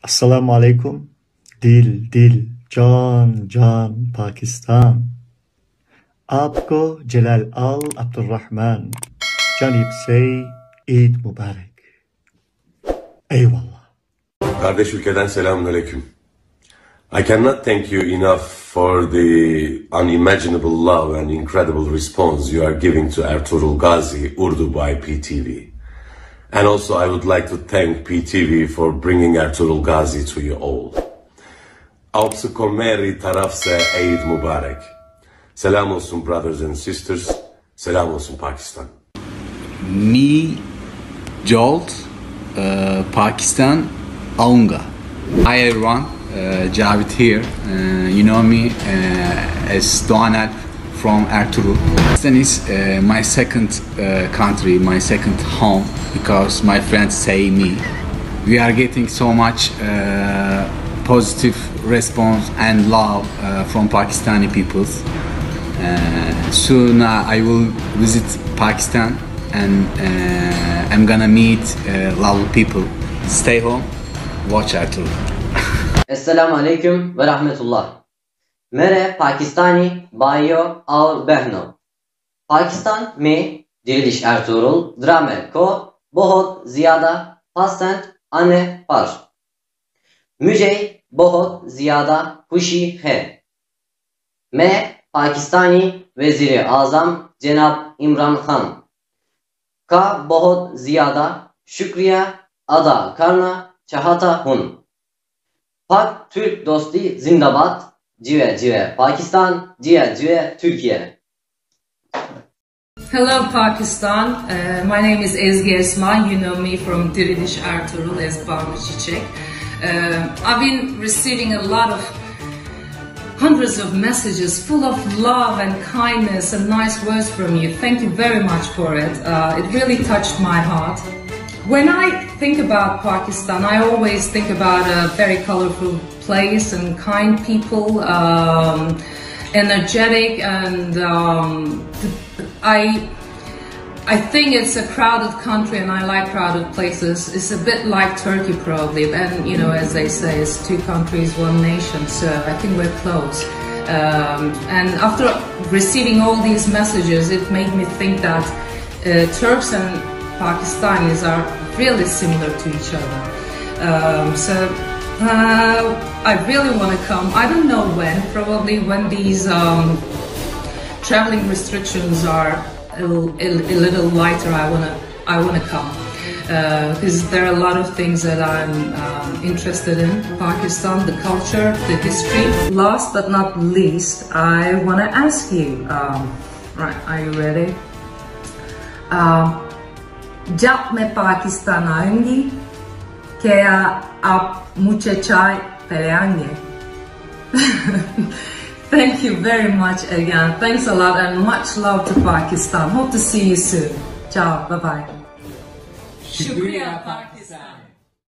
Assalamu alaikum. दिल जान जान पाकिस्तान आपको Celal Al Abdurrahman Canip say Eid Mübarek. Eyvallah. Kardeş ülkeden selamünaleyküm. I cannot thank you enough for the unimaginable love and incredible response you are giving to Ertuğrul Gazi Urdu by PTV. And also I would like to thank PTV for bringing Ertuğrul Gazi to you all. Aupsu komeri tarafse Eid Mübarek. Selam olsun brothers and sisters. Selam olsun Pakistan. Me, Jolt, Pakistan, Aunga. Hi everyone, Javit here. You know me as Doğan from Ertuğrul. Pakistan is my second country, my second home, because my friends say me. We are getting so much positive response and love from Pakistani peoples. Soon I will visit Pakistan and I'm gonna meet lovely people. Stay home, watch Ertuğrul. Assalamu alaikum ve rahmetullah. Mere Pakistani Bayo Aur Behno. Pakistan में Diriliş Ertuğrul ड्रामे को बहुत ज़्यादा पसंद आने पर मुझे बहुत ज़्यादा खुशी है. मैं पाकिस्तानी वज़ीर आज़म जनाब इमरान खान का बहुत ज़्यादा शुक्रिया अदा करना चाहता हूँ. Pak Türk dosti zindabat. Cive cive Pakistan, cive cive Türkiye. Hello Pakistan, my name is Ezgi Esma. You know me from Diriliş Ertuğrul as Banu Çiçek. I've been receiving a lot of hundreds of messages full of love and kindness and nice words from you. Thank you very much for it. It really touched my heart. When I think about Pakistan, I always think about a very colorful place and kind people, energetic, and I think it's a crowded country, and I like crowded places. It's a bit like Turkey probably, and you know, as they say, it's two countries, one nation, so I think we're close. And after receiving all these messages, it made me think that Turks and Pakistanis are really similar to each other. I really want to come. I don't know when, probably when these traveling restrictions are a little lighter. I wanna come because there are a lot of things that I'm interested in. Pakistan, the culture, the history. Last but not least, I wanna ask you. Right, are you ready? जब मैं पाकिस्तान आऊंगी क्या आप मुझे चाय पिलाएंगे? Thank you very much again. Thanks a lot and much love to Pakistan. Hope to see you soon. Ciao, bye bye. Shukriya Pakistan.